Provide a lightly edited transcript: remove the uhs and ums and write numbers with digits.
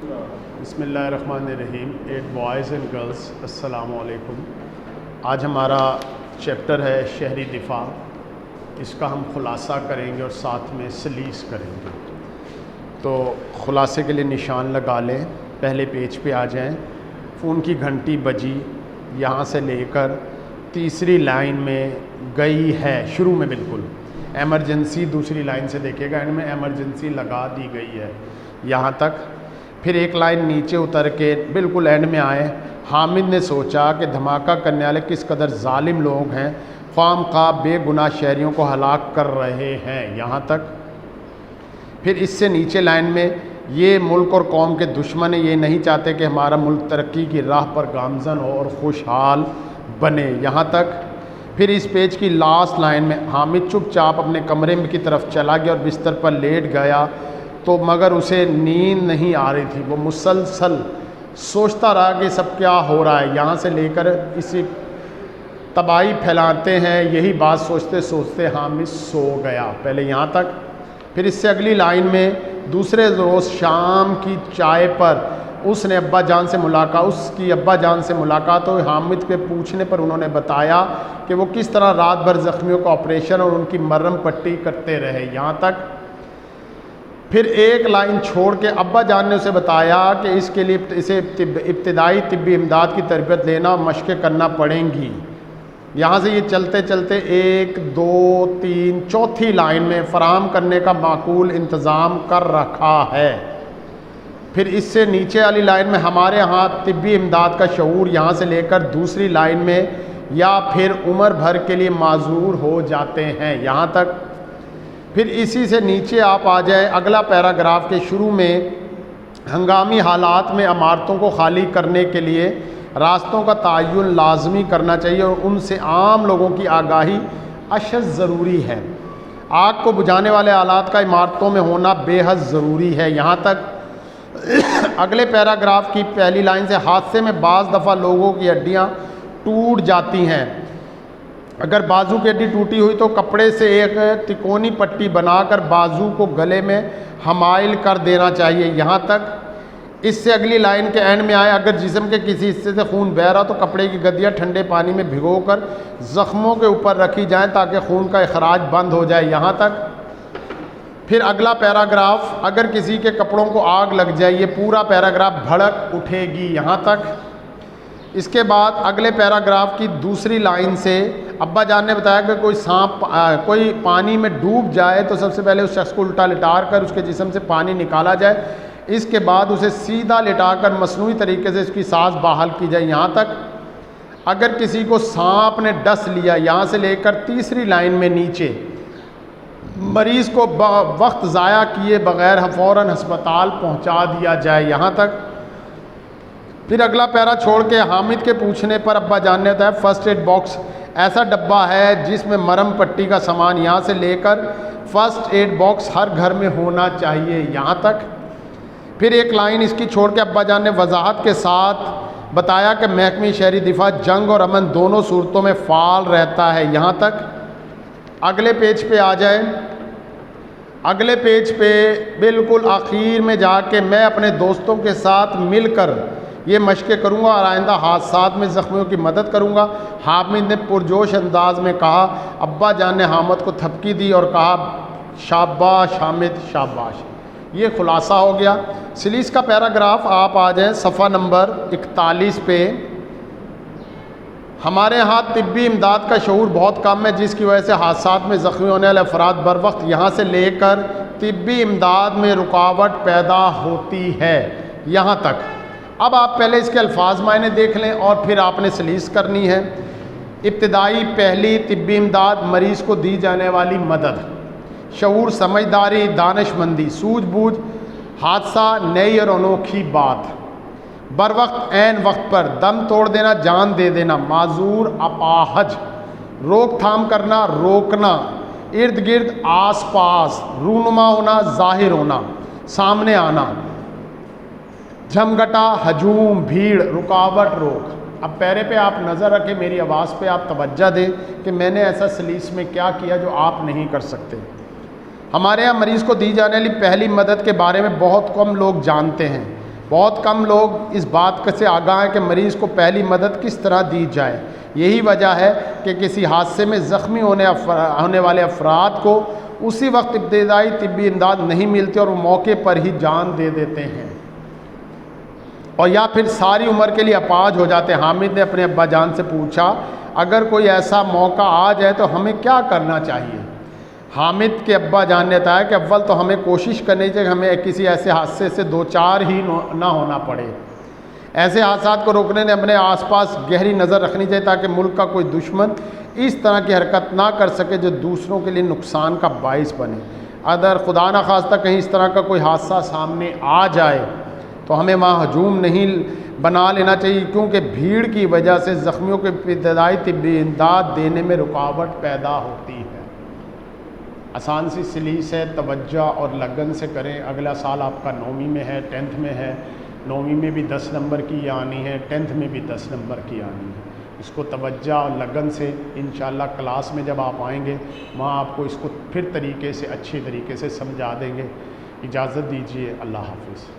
बिस्मिल्लाहिर्रहमानिर्रहीम। 8 boys and girls, अस्सलामु अलैकुम। आज हमारा चैप्टर है शहरी दिफा। इसका हम ख़ुलासा करेंगे और साथ में सलीस करेंगे। तो ख़ुलासे के लिए निशान लगा लें, पहले पेज पे आ जाएं। फ़ोन की घंटी बजी, यहाँ से लेकर तीसरी लाइन में गई है, शुरू में बिल्कुल एमरजेंसी, दूसरी लाइन से देखिएगा एंड में एमरजेंसी लगा दी गई है यहाँ तक। फिर एक लाइन नीचे उतर के बिल्कुल एंड में आए। हामिद ने सोचा कि धमाका करने वाले किस कदर जालिम लोग हैं, ख्वाम खा बेगुनाह शहरियों को हलाक कर रहे हैं, यहाँ तक। फिर इससे नीचे लाइन में ये मुल्क और कौम के दुश्मन हैं, ये नहीं चाहते कि हमारा मुल्क तरक्की की राह पर गामजन हो और खुशहाल बने, यहाँ तक। फिर इस पेज की लास्ट लाइन में हामिद चुपचाप अपने कमरे की तरफ चला गया और बिस्तर पर लेट गया, तो मगर उसे नींद नहीं आ रही थी। वो मुसलसल सोचता रहा कि सब क्या हो रहा है। यहाँ से लेकर इसी तबाही फैलाते हैं, यही बात सोचते सोचते हामिद सो गया, पहले यहाँ तक। फिर इससे अगली लाइन में दूसरे रोज़ शाम की चाय पर उसकी अब्बा जान से मुलाकात हुई। हामिद के पूछने पर उन्होंने बताया कि वो किस तरह रात भर ज़ख्मियों का ऑपरेशन और उनकी मरहम पट्टी करते रहे, यहाँ तक। फिर एक लाइन छोड़ के अब्बा जान ने उसे बताया कि इसके लिए इसे इब्तिदाई तिब्बी इमदाद की तरबियत लेना, मशक़ें करना पड़ेंगी। यहाँ से ये चलते चलते 1, 2, 3, चौथी लाइन में फ़राहम करने का माकूल इंतज़ाम कर रखा है। फिर इससे नीचे वाली लाइन में हमारे यहाँ तिब्बी इमदाद का शऊर, यहाँ से लेकर दूसरी लाइन में या फिर उम्र भर के लिए माजूर हो जाते हैं, यहाँ तक। फिर इसी से नीचे आप आ जाए अगला पैराग्राफ के शुरू में, हंगामी हालात में इमारतों को खाली करने के लिए रास्तों का तयन लाजमी करना चाहिए और उनसे आम लोगों की आगाही अशद ज़रूरी है। आग को बुझाने वाले आलात का इमारतों में होना बेहद ज़रूरी है, यहाँ तक। अगले पैराग्राफ की पहली लाइन से हादसे में बाज़ दफ़ा लोगों की हड्डियाँ टूट जाती हैं। अगर बाजू की हड्डी टूटी हुई तो कपड़े से एक तिकोनी पट्टी बनाकर बाजू को गले में हमाइल कर देना चाहिए, यहाँ तक। इससे अगली लाइन के एंड में आए, अगर जिस्म के किसी हिस्से से खून बह रहा तो कपड़े की गद्दियाँ ठंडे पानी में भिगोकर ज़ख्मों के ऊपर रखी जाएं ताकि खून का इखराज बंद हो जाए, यहाँ तक। फिर अगला पैराग्राफ, अगर किसी के कपड़ों को आग लग जाए, ये पूरा पैराग्राफ भड़क उठेगी, यहाँ तक। इसके बाद अगले पैराग्राफ की दूसरी लाइन से अब्बा जान ने बताया कि कोई पानी में डूब जाए तो सबसे पहले उस शख्स को उल्टा लिटार कर उसके जिस्म से पानी निकाला जाए। इसके बाद उसे सीधा लिटाकर मसनूई तरीके से उसकी सांस बहाल की जाए, यहाँ तक। अगर किसी को सांप ने डस लिया, यहाँ से लेकर तीसरी लाइन में नीचे, मरीज़ को वक्त ज़ाया किए बग़ैर फ़ौरन अस्पताल पहुँचा दिया जाए, यहाँ तक। फिर अगला पैरा छोड़ के हामिद के पूछने पर अब्बा जान ने बताया फ़र्स्ट एड बॉक्स ऐसा डब्बा है जिसमें मरहम पट्टी का सामान, यहाँ से लेकर फ़र्स्ट एड बॉक्स हर घर में होना चाहिए, यहाँ तक। फिर एक लाइन इसकी छोड़ के अब्बा जान ने वजाहत के साथ बताया कि महकमे शहरी दिफा जंग और अमन दोनों सूरतों में फ़ाल रहता है, यहाँ तक। अगले पेज पे आ जाए। अगले पेज पे बिल्कुल आखिर में जाके मैं अपने दोस्तों के साथ मिलकर ये मशक़ें करूँगा और आइंदा हादसात में ज़ख्मियों की मदद करूँगा, हामिद ने पुरजोश अंदाज में कहा। अब्बा जान ने हामिद को थपकी दी और कहा, शाबाश हामिद शाबाश। ये ख़ुलासा हो गया। सलीस का पैराग्राफ आप आ जाएँ सफ़ा नंबर 41 पे। हमारे यहाँ तिब्बी इमदाद का शऊर बहुत कम है, जिसकी वजह से हादसात में ज़ख्मी होने वाले अफराद बर वक्त यहाँ से लेकर तिब्बी इमदाद में रुकावट पैदा होती है, यहाँ तक। अब आप पहले इसके अल्फाज मायने देख लें और फिर आपने सलीस करनी है। इब्तिदाई पहली तिब्बी इमदाद, मरीज़ को दी जाने वाली मदद, शऊर, समझदारी, दानिशमंदी, सूझबूझ, हादसा नई और अनोखी बात, बर वक्त ऐन वक्त पर दम तोड़ देना, जान दे देना, माजूर अपाहज, रोकथाम करना, रोकना, इर्द गिर्द आस पास, रूनुमा होना, जाहिर होना, सामने आना, झमघटा, हजूम, भीड़, रुकावट, रोक। अब पैरे पे आप नज़र रखें, मेरी आवाज़ पे आप तवज्जो दें कि मैंने ऐसा सलीस में क्या किया जो आप नहीं कर सकते। हमारे यहाँ मरीज़ को दी जाने वाली पहली मदद के बारे में बहुत कम लोग जानते हैं। बहुत कम लोग इस बात से आगाह हैं कि मरीज़ को पहली मदद किस तरह दी जाए। यही वजह है कि किसी हादसे में ज़ख्मी होने वाले अफराद को उसी वक्त इब्तदाई तिब्बी इमदाद नहीं मिलती और वो मौके पर ही जान दे देते हैं और या फिर सारी उम्र के लिए अपाज हो जाते हैं। हामिद ने अपने अब्बा जान से पूछा, अगर कोई ऐसा मौका आ जाए तो हमें क्या करना चाहिए? हामिद के अब्बा जान ने बताया कि अव्वल तो हमें कोशिश करनी चाहिए कि हमें किसी ऐसे हादसे से दो चार ही ना होना पड़े। ऐसे हादसात को रोकने ने अपने आसपास गहरी नज़र रखनी चाहिए ताकि मुल्क का कोई दुश्मन इस तरह की हरकत ना कर सके जो दूसरों के लिए नुकसान का बाइस बने। अगर खुदा न खास्ता कहीं इस तरह का कोई हादसा सामने आ जाए तो हमें वहाँ हजूम नहीं बना लेना चाहिए, क्योंकि भीड़ की वजह से ज़ख्मियों के इब्तदाई तिब्बी इमदाद देने में रुकावट पैदा होती है। आसान सी सलीस है, तवज्जो और लगन से करें। अगला साल आपका 9वीं में है, 10th में है। 9वीं में भी 10 नंबर की आनी है, 10th में भी 10 नंबर की आनी है। इसको तवज्जो और लगन से इंशाअल्लाह क्लास में जब आप आएंगे वहाँ आपको इसको फिर तरीके से अच्छे तरीके से समझा देंगे। इजाज़त दीजिए, अल्लाह हाफ़िज़।